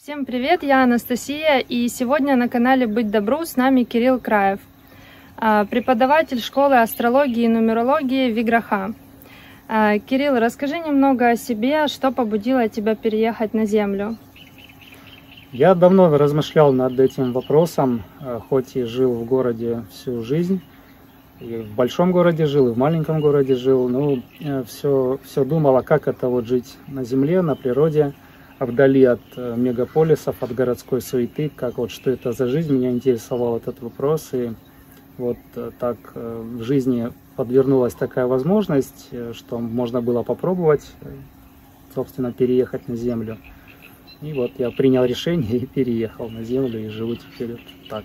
Всем привет, я Анастасия, и сегодня на канале «Быть добру» с нами Кирилл Краев, преподаватель школы астрологии и нумерологии Виграха. Кирилл, расскажи немного о себе, что побудило тебя переехать на Землю? Я давно размышлял над этим вопросом, хоть и жил в городе всю жизнь, и в большом городе жил, и в маленьком городе жил, но все думал, как это вот жить на Земле, на природе, вдали от мегаполисов, от городской суеты, что это за жизнь, меня интересовал этот вопрос, и вот так в жизни подвернулась такая возможность, что можно было попробовать, собственно, переехать на Землю. И вот я принял решение и переехал на Землю, и живу теперь так.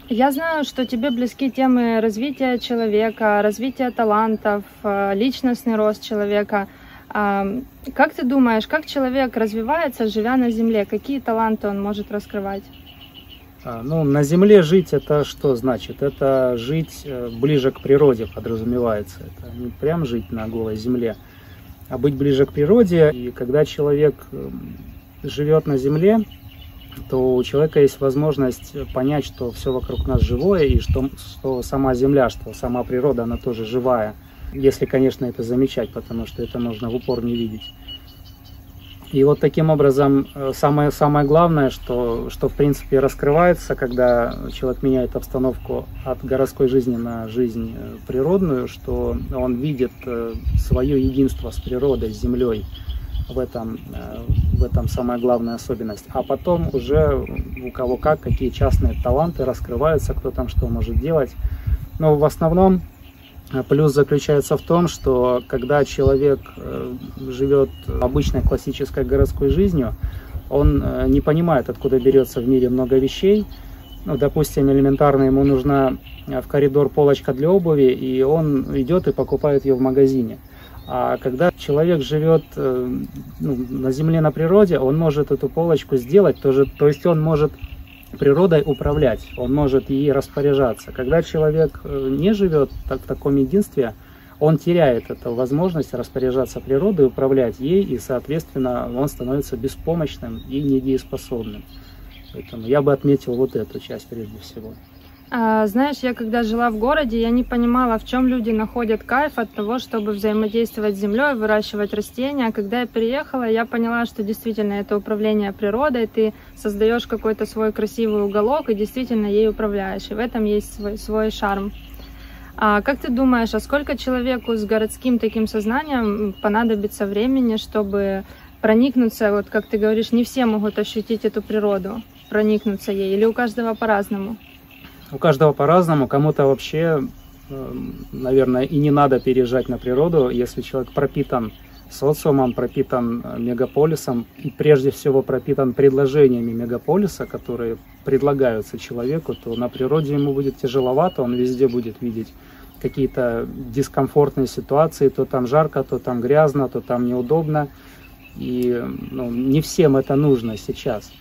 Я знаю, что тебе близки темы развития человека, развития талантов, личностный рост человека. Как ты думаешь, как человек развивается, живя на Земле? Какие таланты он может раскрывать? На Земле жить — это что значит? Это жить ближе к природе, подразумевается. Это не прям жить на голой земле, а быть ближе к природе. И когда человек живет на Земле, то у человека есть возможность понять, что все вокруг нас живое, и что сама Земля, что сама природа, она тоже живая. Если, конечно, это замечать, потому что это нужно в упор не видеть. И вот таким образом самое главное, что в принципе раскрывается, когда человек меняет обстановку от городской жизни на жизнь природную, что он видит свое единство с природой, с землей. В этом самая главная особенность. А потом уже у кого какие частные таланты раскрываются, кто там что может делать. Но в основном плюс заключается в том, что когда человек живет обычной классической городской жизнью, он не понимает, откуда берется в мире много вещей. Допустим, элементарно ему нужна в коридор полочка для обуви, и он идет и покупает ее в магазине. А когда человек живет на земле, на природе, он может эту полочку сделать, то есть он может природой управлять, он может ей распоряжаться. Когда человек не живет в таком единстве, он теряет эту возможность распоряжаться природой, управлять ей, и, соответственно, он становится беспомощным и недееспособным. Поэтому я бы отметил вот эту часть прежде всего. Знаешь, я когда жила в городе, я не понимала, в чем люди находят кайф от того, чтобы взаимодействовать с землей, выращивать растения. Когда я переехала, я поняла, что действительно это управление природой, ты создаешь какой-то свой красивый уголок и действительно ей управляешь, и в этом есть свой шарм. Как ты думаешь, сколько человеку с городским таким сознанием понадобится времени, чтобы проникнуться, вот как ты говоришь, не все могут ощутить эту природу, проникнуться ей, или у каждого по-разному? У каждого по-разному, кому-то вообще, наверное, и не надо переезжать на природу, если человек пропитан социумом, пропитан мегаполисом и прежде всего пропитан предложениями мегаполиса, которые предлагаются человеку, то на природе ему будет тяжеловато, он везде будет видеть какие-то дискомфортные ситуации, то там жарко, то там грязно, то там неудобно, и не всем это нужно сейчас.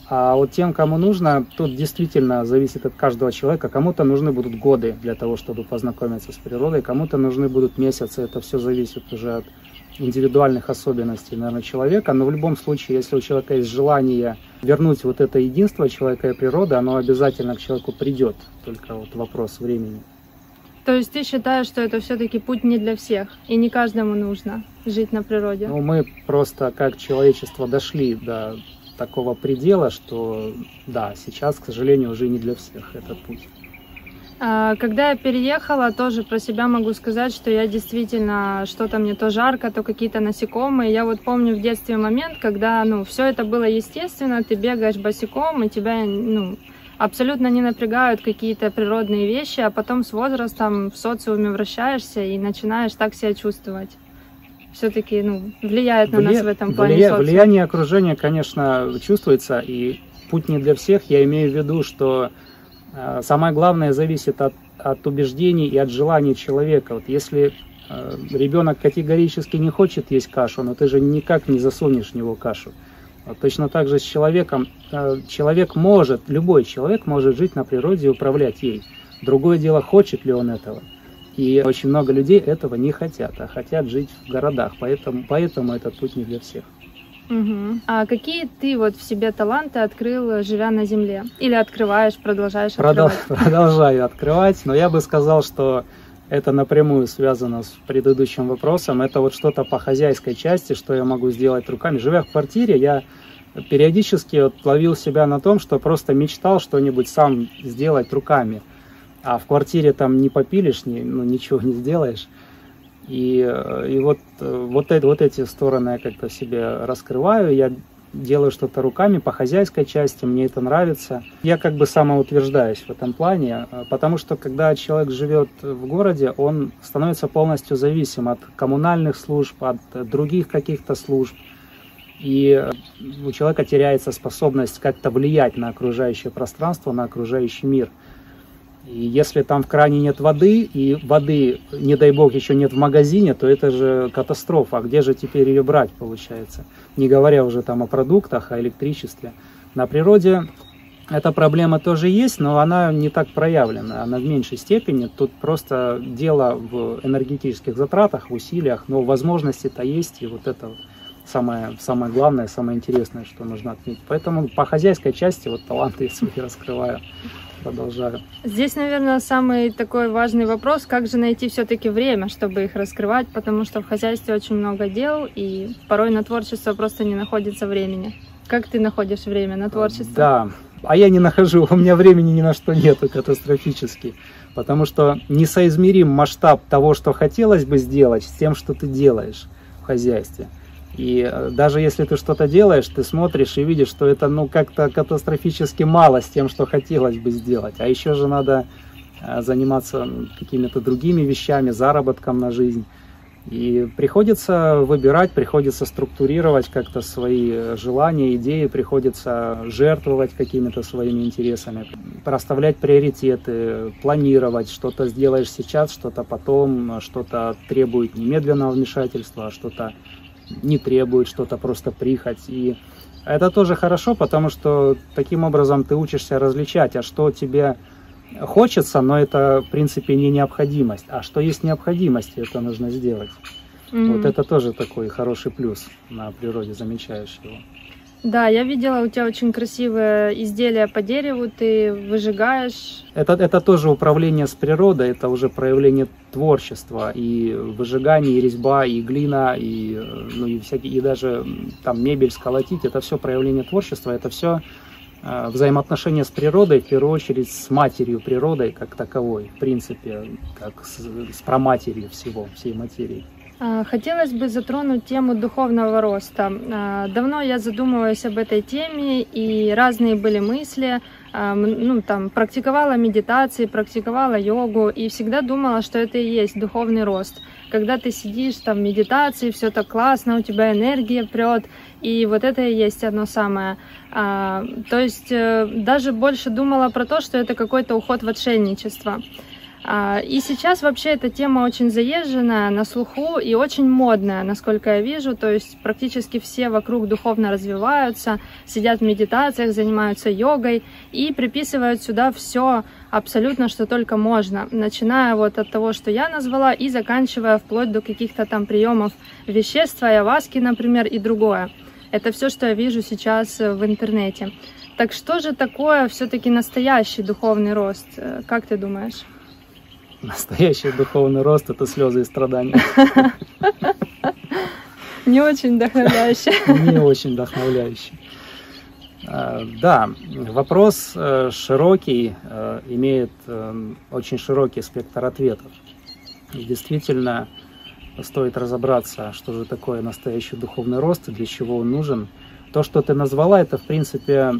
А вот тем, кому нужно, тут действительно зависит от каждого человека. Кому-то нужны будут годы для того, чтобы познакомиться с природой, кому-то нужны будут месяцы. Это все зависит уже от индивидуальных особенностей, наверное, человека. Но в любом случае, если у человека есть желание вернуть вот это единство человека и природы, оно обязательно к человеку придет. Только вот вопрос времени. То есть ты считаешь, что это все-таки путь не для всех, и не каждому нужно жить на природе? Мы просто как человечество дошли до такого предела, что да, сейчас, к сожалению, уже не для всех этот путь. Когда я переехала, тоже про себя могу сказать, что я действительно, что-то мне то жарко, то какие-то насекомые. Я вот помню в детстве момент, когда, все это было естественно, ты бегаешь босиком, и тебя, абсолютно не напрягают какие-то природные вещи, а потом с возрастом в социуме вращаешься и начинаешь так себя чувствовать. Все-таки влияет на нас в этом плане социум. Влияние окружения, конечно, чувствуется, и путь не для всех. Я имею в виду, что самое главное зависит от убеждений и от желаний человека. Вот если ребенок категорически не хочет есть кашу, но ты же никак не засунешь в него кашу. Вот точно так же с человеком. Любой человек может жить на природе и управлять ей. Другое дело, хочет ли он этого. И очень много людей этого не хотят, а хотят жить в городах. Поэтому этот путь не для всех. Мгм. А какие ты вот в себе таланты открыл, живя на Земле? Или открываешь, продолжаешь открывать? Продолжаю открывать, но я бы сказал, что это напрямую связано с предыдущим вопросом. Это вот что-то по хозяйской части, что я могу сделать руками. Живя в квартире, я периодически вот ловил себя на том, что просто мечтал что-нибудь сам сделать руками. А в квартире там не попилишь, ничего не сделаешь. И вот эти стороны я как-то в себе раскрываю. Я делаю что-то руками по хозяйской части, мне это нравится. Я как бы самоутверждаюсь в этом плане, потому что когда человек живет в городе, он становится полностью зависим от коммунальных служб, от других каких-то служб. И у человека теряется способность как-то влиять на окружающее пространство, на окружающий мир. И если там в кране нет воды, и воды, не дай бог, еще нет в магазине, то это же катастрофа. А где же теперь ее брать, получается? Не говоря уже там о продуктах, о электричестве. На природе эта проблема тоже есть, но она не так проявлена. Она в меньшей степени. Тут просто дело в энергетических затратах, в усилиях, но возможности-то есть, и вот это самое главное, самое интересное, что нужно отметить. Поэтому по хозяйской части вот таланты я свои раскрываю. Продолжаю. Здесь, наверное, самый такой важный вопрос, как же найти все-таки время, чтобы их раскрывать, потому что в хозяйстве очень много дел, и порой на творчество просто не находится времени. Как ты находишь время на творчество? Да, а я не нахожу, у меня времени ни на что нету катастрофически, потому что несоизмерим масштаб того, что хотелось бы сделать, с тем, что ты делаешь в хозяйстве. И даже если ты что-то делаешь, ты смотришь и видишь, что это как-то катастрофически мало с тем, что хотелось бы сделать. А еще же надо заниматься какими-то другими вещами, заработком на жизнь. И приходится выбирать, приходится структурировать как-то свои желания, идеи, приходится жертвовать какими-то своими интересами, расставлять приоритеты, планировать, что-то сделаешь сейчас, что-то потом, что-то требует немедленного вмешательства, что-то не требует, что-то просто прихоть. И это тоже хорошо, потому что таким образом ты учишься различать, а что тебе хочется, но это в принципе не необходимость, а что есть необходимость, это нужно сделать. Вот это тоже такой хороший плюс на природе, замечаешь его. Да, я видела, у тебя очень красивое изделие по дереву, ты выжигаешь. Это тоже управление с природой, это уже проявление творчества, и выжигание, и резьба, и глина, и даже там мебель сколотить, это все проявление творчества, это все взаимоотношения с природой, в первую очередь с матерью природой как таковой, в принципе, как с праматерью всей материи. Хотелось бы затронуть тему духовного роста. Давно я задумывалась об этой теме, и разные были мысли. Практиковала медитации, практиковала йогу, и всегда думала, что это и есть духовный рост. Когда ты сидишь там в медитации, все так классно, у тебя энергия прет, и вот это и есть одно самое. То есть даже больше думала про то, что это какой-то уход в отшельничество. И сейчас вообще эта тема очень заезженная, на слуху и очень модная, насколько я вижу. То есть практически все вокруг духовно развиваются, сидят в медитациях, занимаются йогой и приписывают сюда все абсолютно, что только можно. Начиная вот от того, что я назвала, и заканчивая вплоть до каких-то там приемов веществ, айаваски, например, и другое. Это все, что я вижу сейчас в интернете. Так что же такое все-таки настоящий духовный рост? Как ты думаешь? Настоящий духовный рост — это слезы и страдания. Не очень вдохновляющий. Не очень вдохновляющий. Да, вопрос широкий, имеет очень широкий спектр ответов. И действительно, стоит разобраться, что же такое настоящий духовный рост и для чего он нужен. То, что ты назвала, это, в принципе,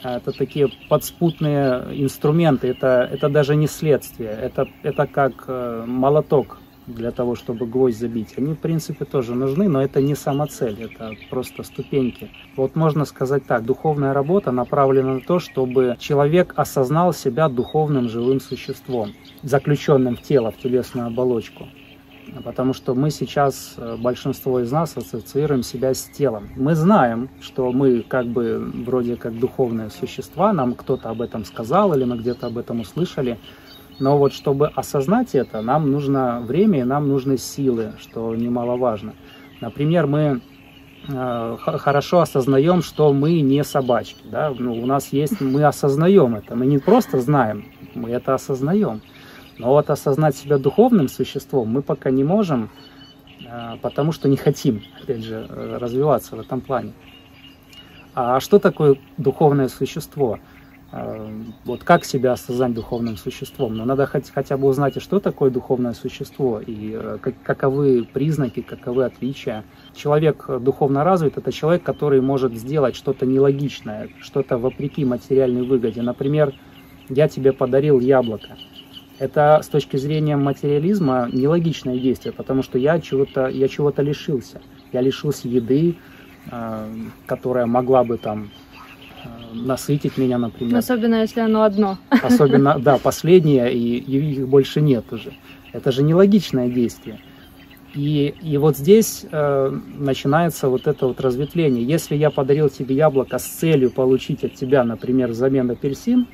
это такие подспутные инструменты, это даже не следствие, это как молоток для того, чтобы гвоздь забить. Они, в принципе, тоже нужны, но это не самоцель, это просто ступеньки. Вот можно сказать так, духовная работа направлена на то, чтобы человек осознал себя духовным живым существом, заключенным в тело, в телесную оболочку. Потому что мы сейчас, большинство из нас, ассоциируем себя с телом. Мы знаем, что мы как бы вроде как духовные существа, нам кто-то об этом сказал или мы где-то об этом услышали. Но вот чтобы осознать это, нам нужно время и нам нужны силы, что немаловажно. Например, мы хорошо осознаем, что мы не собачки. Да? Ну, у нас есть, мы осознаем это. Мы не просто знаем, мы это осознаем. Но вот осознать себя духовным существом мы пока не можем, потому что не хотим, опять же, развиваться в этом плане. А что такое духовное существо? Вот как себя осознать духовным существом? Но надо хотя бы узнать, что такое духовное существо, и каковы признаки, каковы отличия. Человек духовно развит – это человек, который может сделать что-то нелогичное, что-то вопреки материальной выгоде. Например, я тебе подарил яблоко. Это с точки зрения материализма нелогичное действие, потому что я чего-то лишился. Я лишился еды, которая могла бы там насытить меня, например. Особенно, если оно одно. Особенно, да, последнее, и их больше нет уже. Это же нелогичное действие. И вот здесь начинается вот это вот разветвление. Если я подарил тебе яблоко с целью получить от тебя, например, взамен апельсин,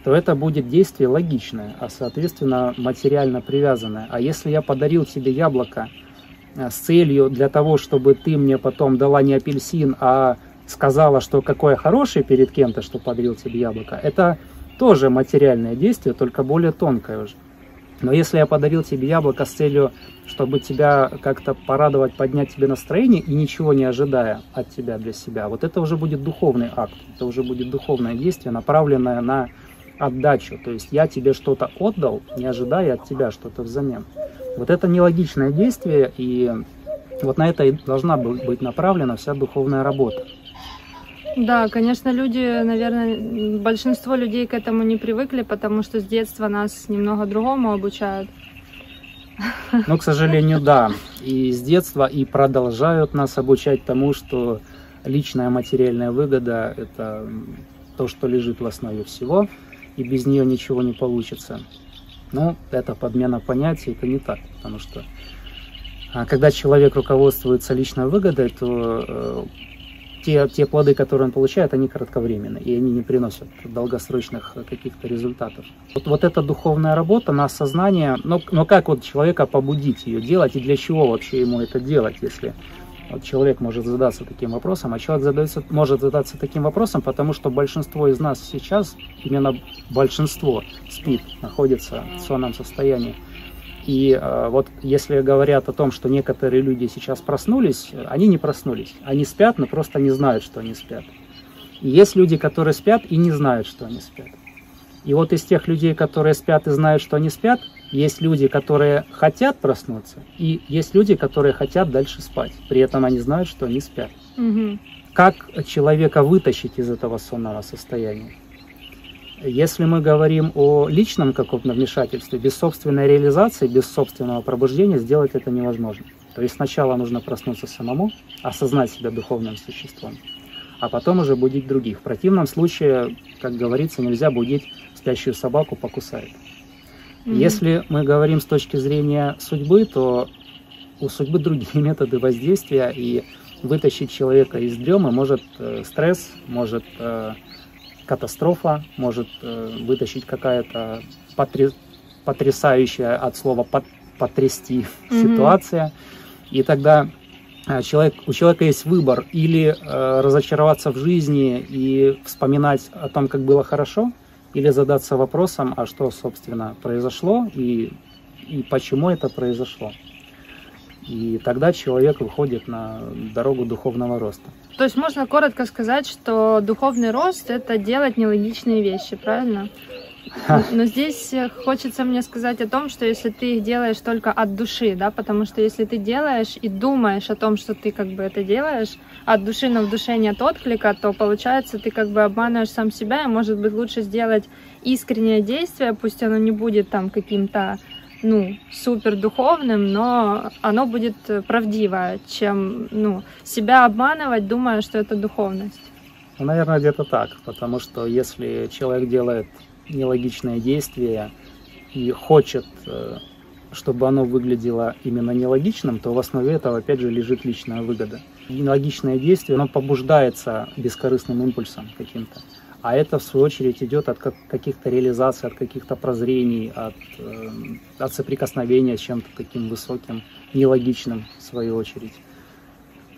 то это будет действие логичное, а соответственно материально привязанное. А если я подарил тебе яблоко с целью для того, чтобы ты мне потом дала не апельсин, а сказала, что какое хорошее перед кем-то, что подарил тебе яблоко, это тоже материальное действие, только более тонкое уже. Но если я подарил тебе яблоко с целью, чтобы тебя как-то порадовать, поднять тебе настроение и ничего не ожидая от тебя для себя, вот это уже будет духовный акт, это уже будет духовное действие, направленное на отдачу. То есть я тебе что-то отдал, не ожидая от тебя что-то взамен. Вот это нелогичное действие, и вот на это и должна быть направлена вся духовная работа. Да, конечно, люди, наверное, большинство людей к этому не привыкли, потому что с детства нас немного другому обучают. Ну, к сожалению, да. И с детства и продолжают нас обучать тому, что личная материальная выгода – это то, что лежит в основе всего, и без нее ничего не получится. Но это подмена понятий, это не так, потому что когда человек руководствуется личной выгодой, то те плоды, которые он получает, они кратковременные, и они не приносят долгосрочных каких-то результатов. Вот эта духовная работа на осознание, но как вот человека побудить ее делать, и для чего вообще ему это делать, если вот человек может задаться таким вопросом, а человек может задаться таким вопросом, потому что большинство из нас сейчас, именно большинство спит, находится в сонном состоянии. И вот если говорят о том, что некоторые люди сейчас проснулись, они не проснулись. Они спят, но просто не знают, что они спят. И есть люди, которые спят и не знают, что они спят. И вот из тех людей, которые спят и знают, что они спят, есть люди, которые хотят проснуться, и есть люди, которые хотят дальше спать. При этом они знают, что они спят. Угу. Как человека вытащить из этого сонного состояния? Если мы говорим о личном каком-то вмешательстве, без собственной реализации, без собственного пробуждения сделать это невозможно. То есть сначала нужно проснуться самому, осознать себя духовным существом, а потом уже будить других. В противном случае, как говорится, нельзя будить спящую собаку, покусает. Если мы говорим с точки зрения судьбы, то у судьбы другие методы воздействия, и вытащить человека из дремы может стресс, может катастрофа, может вытащить какая-то потрясающая от слова потрясти ситуация. И тогда у человека есть выбор: или разочароваться в жизни и вспоминать о том, как было хорошо, или задаться вопросом, а что, собственно, произошло и почему это произошло. И тогда человек выходит на дорогу духовного роста. То есть можно коротко сказать, что духовный рост – это делать нелогичные вещи, правильно? Но здесь хочется мне сказать о том, что если ты их делаешь только от души, да, потому что если ты делаешь и думаешь о том, что ты как бы это делаешь от души, но в душе нет отклика, то получается ты как бы обманываешь сам себя, и может быть лучше сделать искреннее действие, пусть оно не будет там каким-то супер духовным, но оно будет правдивое, чем себя обманывать, думая, что это духовность. Наверное, где-то так, потому что если человек делает нелогичное действие и хочет, чтобы оно выглядело именно нелогичным, то в основе этого опять же лежит личная выгода. Нелогичное действие, оно побуждается бескорыстным импульсом каким-то. А это, в свою очередь, идет от каких-то реализаций, от каких-то прозрений, от соприкосновения с чем-то таким высоким, нелогичным, в свою очередь.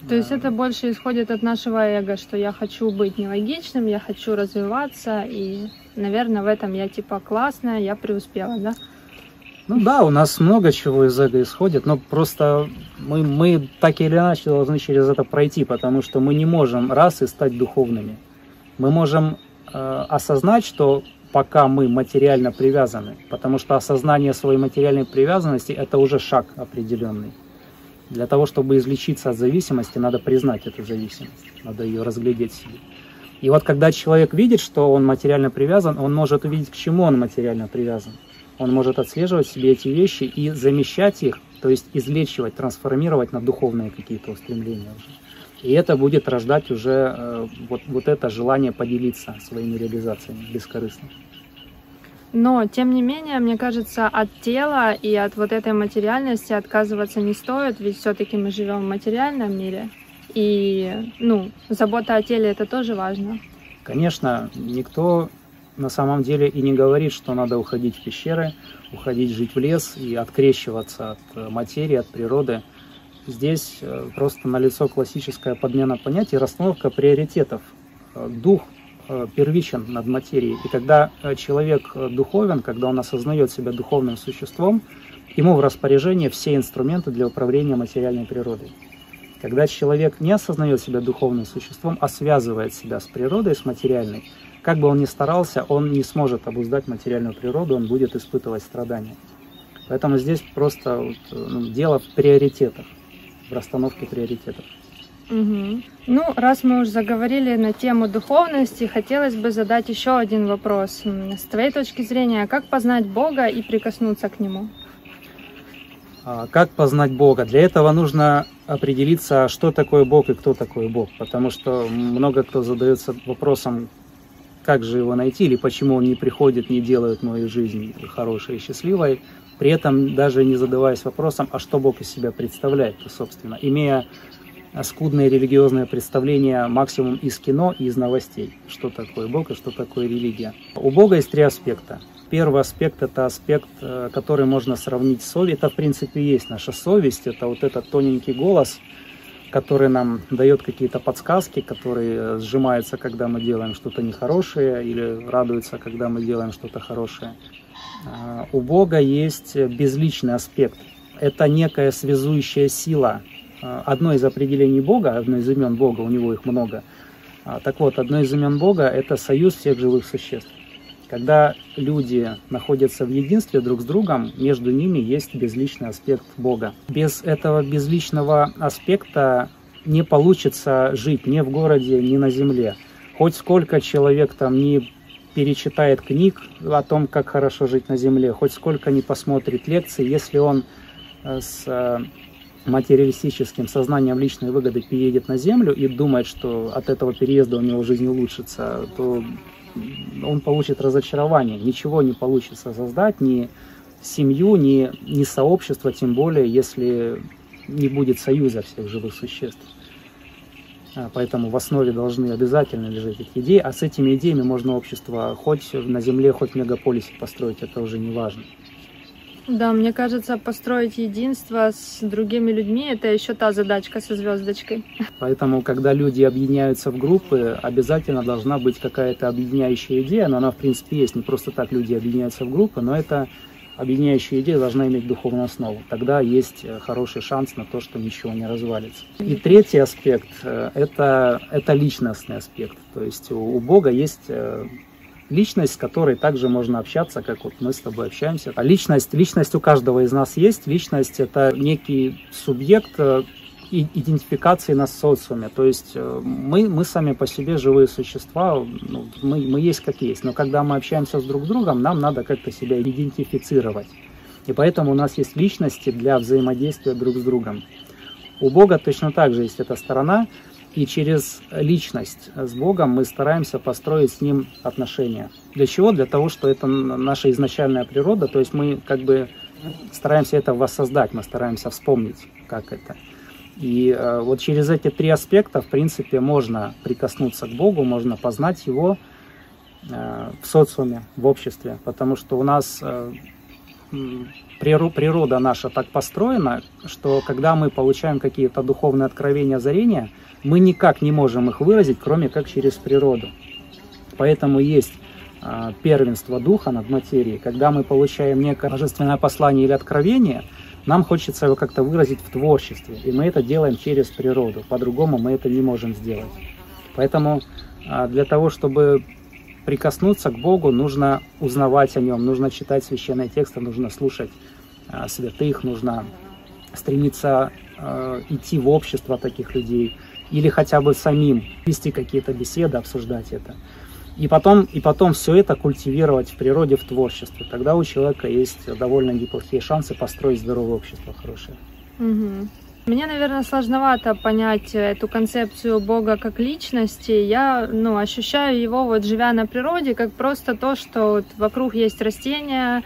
То есть это больше исходит от нашего эго, что я хочу быть нелогичным, я хочу развиваться, и, наверное, в этом я типа классная, я преуспела, да? Ну да, у нас много чего из эго исходит, но просто мы так или иначе должны через это пройти, потому что мы не можем раз и стать духовными. Мы можем осознать, что пока мы материально привязаны, потому что осознание своей материальной привязанности – это уже шаг определенный. Для того, чтобы излечиться от зависимости, надо признать эту зависимость, надо ее разглядеть в себе. И вот когда человек видит, что он материально привязан, он может увидеть, к чему он материально привязан. Он может отслеживать в себе эти вещи и замещать их, то есть излечивать, трансформировать на духовные какие-то устремления уже. И это будет рождать уже вот это желание поделиться своими реализациями бескорыстно. Но, тем не менее, мне кажется, от тела и от вот этой материальности отказываться не стоит, ведь все-таки мы живем в материальном мире. И, забота о теле — это тоже важно. Конечно, никто на самом деле и не говорит, что надо уходить в пещеры, уходить жить в лес и открещиваться от материи, от природы. Здесь просто налицо классическая подмена понятий, расстановка приоритетов. Дух первичен над материей. И когда человек духовен, когда он осознает себя духовным существом, ему в распоряжение все инструменты для управления материальной природой. Когда человек не осознает себя духовным существом, а связывает себя с природой, с материальной, как бы он ни старался, он не сможет обуздать материальную природу, он будет испытывать страдания. Поэтому здесь просто дело в приоритетах, в расстановке приоритетов. Угу. Раз мы уже заговорили на тему духовности, хотелось бы задать еще один вопрос. С твоей точки зрения, как познать Бога и прикоснуться к Нему? Как познать Бога? Для этого нужно определиться, что такое Бог и кто такой Бог. Потому что много кто задается вопросом, как же его найти, или почему он не приходит, не делает мою жизнь хорошей и счастливой, при этом даже не задаваясь вопросом, а что Бог из себя представляет, собственно, имея скудное религиозное представление максимум из кино и из новостей, что такое Бог и что такое религия. У Бога есть три аспекта. Первый аспект – это аспект, который можно сравнить с совестью. Это, в принципе, и есть наша совесть. Это вот этот тоненький голос, который нам дает какие-то подсказки, который сжимается, когда мы делаем что-то нехорошее, или радуется, когда мы делаем что-то хорошее. У Бога есть безличный аспект. Это некая связующая сила. Одно из определений Бога, одно из имен Бога, у него их много. Так вот, одно из имен Бога – это союз всех живых существ. Когда люди находятся в единстве друг с другом, между ними есть безличный аспект Бога. Без этого безличного аспекта не получится жить ни в городе, ни на земле. Хоть сколько человек там не перечитает книг о том, как хорошо жить на земле, хоть сколько не посмотрит лекций, если он с материалистическим сознанием личной выгоды переедет на землю и думает, что от этого переезда у него жизнь улучшится, то он получит разочарование. Ничего не получится создать, ни семью, ни сообщество, тем более, если не будет союза всех живых существ. Поэтому в основе должны обязательно лежать эти идеи, а с этими идеями можно общество хоть на земле, хоть в мегаполисе построить, это уже не важно. Да, мне кажется, построить единство с другими людьми – это еще та задачка со звездочкой. Поэтому, когда люди объединяются в группы, обязательно должна быть какая-то объединяющая идея, но она, в принципе, есть. Не просто так люди объединяются в группы, но эта объединяющая идея должна иметь духовную основу. Тогда есть хороший шанс на то, что ничего не развалится. И третий аспект – это личностный аспект. То есть у Бога есть личность, с которой также можно общаться, как вот мы с тобой общаемся. А личность у каждого из нас есть. Личность – это некий субъект идентификации нас в социуме. То есть мы сами по себе живые существа, мы есть как есть. Но когда мы общаемся друг с другом, нам надо как-то себя идентифицировать. И поэтому у нас есть личности для взаимодействия друг с другом. У Бога точно так же есть эта сторона. И через личность с Богом мы стараемся построить с Ним отношения. Для чего? Для того, что это наша изначальная природа, то есть мы как бы стараемся это воссоздать, мы стараемся вспомнить, как это. И вот через эти три аспекта, в принципе, можно прикоснуться к Богу, можно познать Его в социуме, в обществе, потому что у нас природа наша так построена, что когда мы получаем какие-то духовные откровения, озарения, мы никак не можем их выразить, кроме как через природу. Поэтому есть первенство духа над материей. Когда мы получаем некое божественное послание или откровение, нам хочется его как-то выразить в творчестве, и мы это делаем через природу. По-другому мы это не можем сделать. Поэтому для того, чтобы прикоснуться к Богу, нужно узнавать о Нем, нужно читать священные тексты, нужно слушать святых, нужно стремиться идти в общество таких людей, или хотя бы самим вести какие-то беседы, обсуждать это. И потом все это культивировать в природе, в творчестве. Тогда у человека есть довольно неплохие шансы построить здоровое общество, хорошее. Угу. Мне, наверное, сложновато понять эту концепцию Бога как личности. Я ощущаю его, вот живя на природе, как просто то, что вот вокруг есть растения,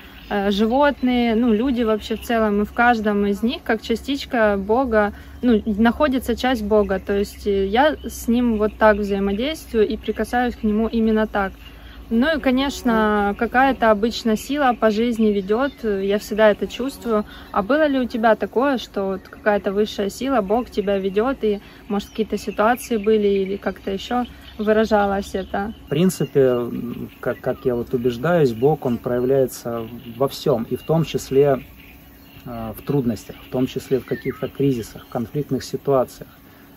животные, люди вообще в целом, и в каждом из них, как частичка Бога, находится часть Бога. То есть я с ним вот так взаимодействую и прикасаюсь к нему именно так. Ну и, конечно, какая-то обычно сила по жизни ведет, я всегда это чувствую. А было ли у тебя такое, что вот какая-то высшая сила, Бог тебя ведет, и, может, какие-то ситуации были, или как-то еще выражалось это? В принципе, как я вот убеждаюсь, Бог, Он проявляется во всем, и в том числе в трудностях, в том числе в каких-то кризисах, в конфликтных ситуациях.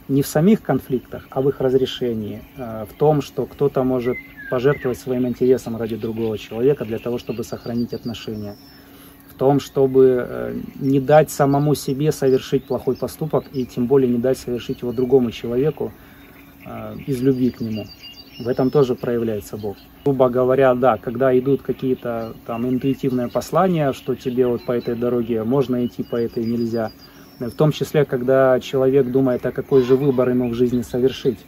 Не в самих конфликтах, а в их разрешении, в том, что кто-то может пожертвовать своим интересом ради другого человека для того, чтобы сохранить отношения. В том, чтобы не дать самому себе совершить плохой поступок и тем более не дать совершить его другому человеку из любви к нему. В этом тоже проявляется Бог. Грубо говоря, да, когда идут какие-то там интуитивные послания, что тебе вот по этой дороге можно идти, по этой нельзя. В том числе, когда человек думает, а какой же выбор ему в жизни совершить,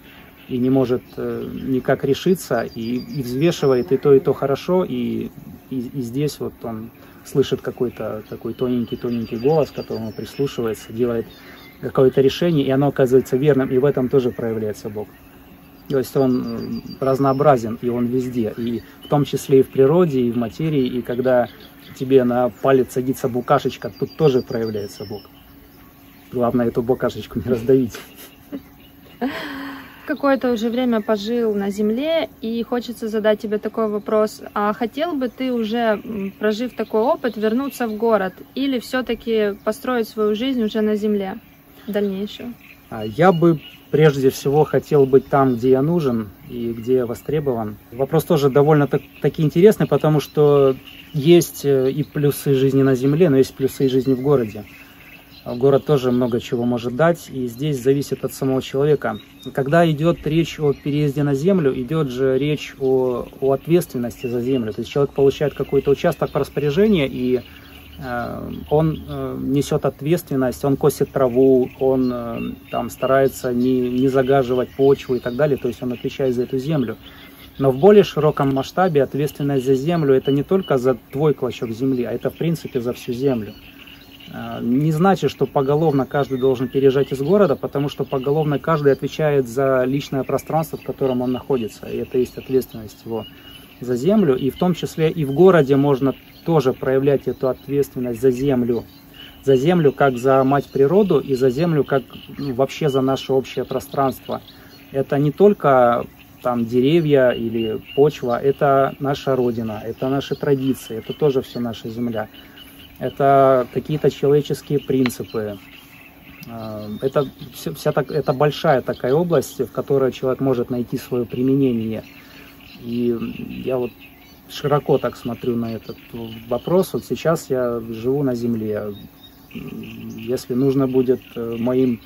и не может никак решиться, и взвешивает и то хорошо, и здесь вот он слышит какой-то такой тоненький голос, к которому прислушивается, делает какое-то решение, и оно оказывается верным, и в этом тоже проявляется Бог. То есть он разнообразен, и он везде, и в том числе и в природе, и в материи, и когда тебе на палец садится букашечка, тут тоже проявляется Бог. Главное, эту букашечку не раздавить. Какое-то уже время пожил на земле, и хочется задать тебе такой вопрос. А хотел бы ты уже, прожив такой опыт, вернуться в город или все-таки построить свою жизнь уже на земле в дальнейшем? Я бы прежде всего хотел быть там, где я нужен и где я востребован. Вопрос тоже довольно-таки интересный, потому что есть и плюсы жизни на земле, но есть плюсы и жизни в городе. Город тоже много чего может дать, и здесь зависит от самого человека. Когда идет речь о переезде на землю, идет же речь о ответственности за землю. То есть человек получает какой-то участок по распоряжению, и он несет ответственность, он косит траву, он там старается не загаживать почву и так далее. То есть он отвечает за эту землю. Но в более широком масштабе ответственность за землю — это не только за твой клочок земли, а это в принципе за всю землю. Не значит, что поголовно каждый должен переезжать из города, потому что поголовно каждый отвечает за личное пространство, в котором он находится. И это есть ответственность его за землю. И в том числе и в городе можно тоже проявлять эту ответственность за землю. За землю как за мать природу, и за землю как вообще за наше общее пространство. Это не только там деревья или почва, это наша родина, это наши традиции, это тоже все наша земля. Это какие-то человеческие принципы. Это большая такая область, в которой человек может найти свое применение. И я вот широко так смотрю на этот вопрос. Вот сейчас я живу на земле. Если нужно будет моим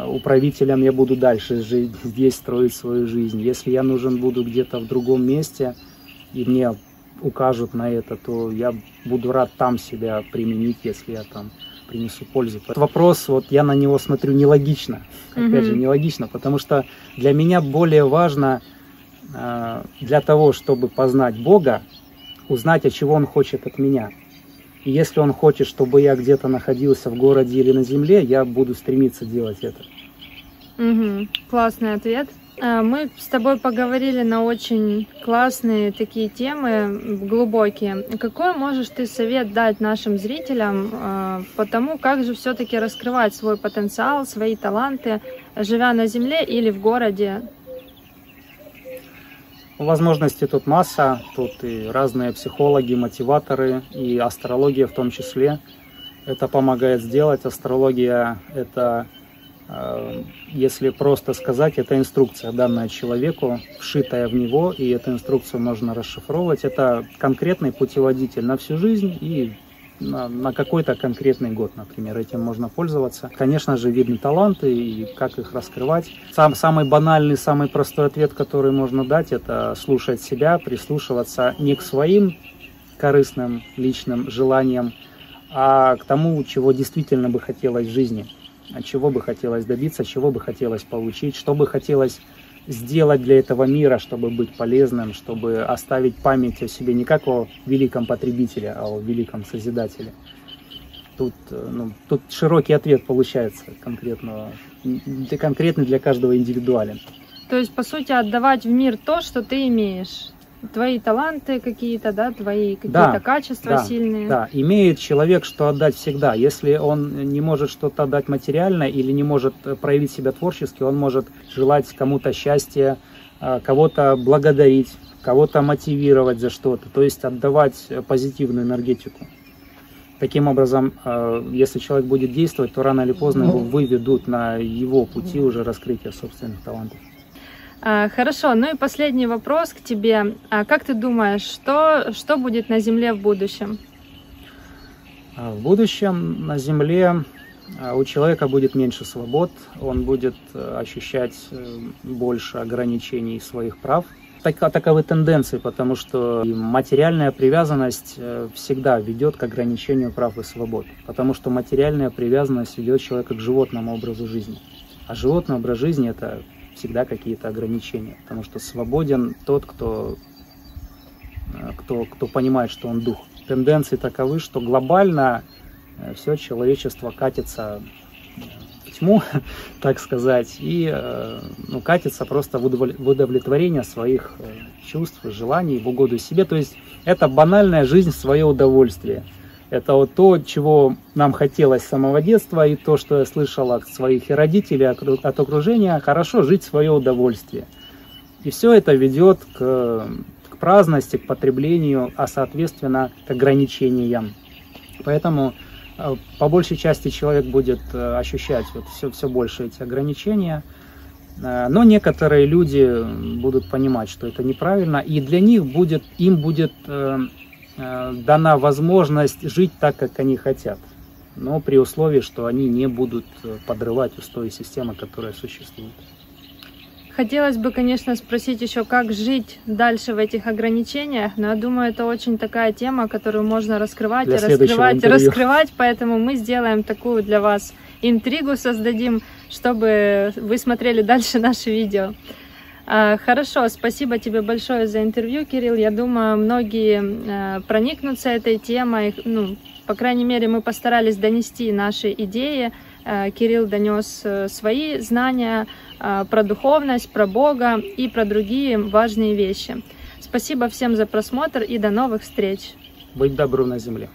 управителем, я буду дальше жить, здесь строить свою жизнь. Если я нужен буду где-то в другом месте, и мне укажут на это, то я буду рад там себя применить, если я там принесу пользу. Вопрос, вот я на него смотрю нелогично. Опять же, нелогично, потому что для меня более важно для того, чтобы познать Бога, узнать, от чего Он хочет от меня. И если Он хочет, чтобы я где-то находился в городе или на земле, я буду стремиться делать это. Угу. Классный ответ. Мы с тобой поговорили на очень классные такие темы, глубокие. Какой можешь ты совет дать нашим зрителям по тому, как же все-таки раскрывать свой потенциал, свои таланты, живя на земле или в городе? Возможностей тут масса, тут и разные психологи, мотиваторы, и астрология в том числе. Это помогает сделать. Астрология – это, если просто сказать, это инструкция, данная человеку, вшитая в него, и эту инструкцию можно расшифровывать. Это конкретный путеводитель на всю жизнь и на какой-то конкретный год, например. Этим можно пользоваться. Конечно же, видны таланты и как их раскрывать. Самый банальный, самый простой ответ, который можно дать, это слушать себя, прислушиваться не к своим корыстным личным желаниям, а к тому, чего действительно бы хотелось в жизни, чего бы хотелось добиться, чего бы хотелось получить, что бы хотелось сделать для этого мира, чтобы быть полезным, чтобы оставить память о себе не как о великом потребителе, а о великом созидателе. Тут широкий ответ получается, конкретный для каждого индивидуален. То есть, по сути, отдавать в мир то, что ты имеешь. Твои таланты какие-то, да, твои какие-то качества сильные. Да, имеет человек что отдать всегда. Если он не может что-то отдать материально или не может проявить себя творчески, он может желать кому-то счастья, кого-то благодарить, кого-то мотивировать за что-то, то есть отдавать позитивную энергетику. Таким образом, если человек будет действовать, то рано или поздно его выведут на его пути уже раскрытия собственных талантов. Хорошо, ну и последний вопрос к тебе. Как ты думаешь, что будет на Земле в будущем? В будущем на Земле у человека будет меньше свобод, он будет ощущать больше ограничений своих прав. Таковы тенденции, потому что материальная привязанность всегда ведет к ограничению прав и свобод, потому что материальная привязанность ведет человека к животному образу жизни, а животный образ жизни – это всегда какие-то ограничения, потому что свободен тот, кто понимает, что он дух. Тенденции таковы, что глобально все человечество катится в тьму, так сказать, и катится просто в удовлетворение своих чувств, желаний, в угоду себе. То есть это банальная жизнь в свое удовольствие. Это вот то, чего нам хотелось с самого детства, и то, что я слышал от своих и родителей, от окружения, хорошо жить в свое удовольствие. И все это ведет к праздности, к потреблению, а соответственно к ограничениям. Поэтому по большей части человек будет ощущать все больше эти ограничения. Но некоторые люди будут понимать, что это неправильно, и для них им будет дана возможность жить так, как они хотят, но при условии, что они не будут подрывать устои системы, которая существует. Хотелось бы, конечно, спросить еще, как жить дальше в этих ограничениях, но я думаю, это очень такая тема, которую можно раскрывать и раскрывать, поэтому мы сделаем такую для вас интригу, создадим, чтобы вы смотрели дальше наши видео. Хорошо, спасибо тебе большое за интервью, Кирилл. Я думаю, многие проникнутся этой темой. По крайней мере, мы постарались донести наши идеи. Кирилл донес свои знания про духовность, про Бога и про другие важные вещи. Спасибо всем за просмотр и до новых встреч. Будь добру на земле.